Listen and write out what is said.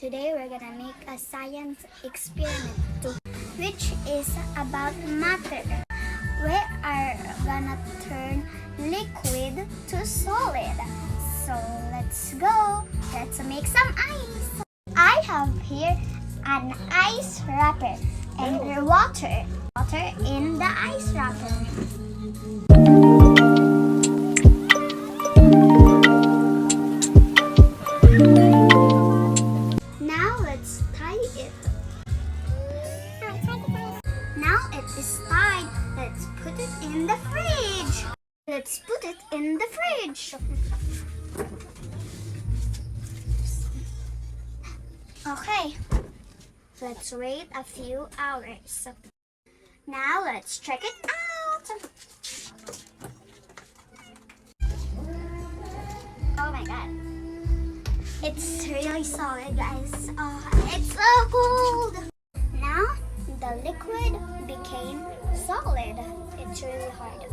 Today we're gonna make a science experiment which is about matter. We are gonna turn liquid to solid. So let's go. Let's make some ice. I have here an ice wrapper and water in the ice wrapper. Now let's tie it. Now it is tied. Let's put it in the fridge. Let's put it in the fridge. Okay, let's wait a few hours. Now let's check it out. Oh my god. It's really solid, guys. It's so cold. Now the liquid became solid. It's really hard.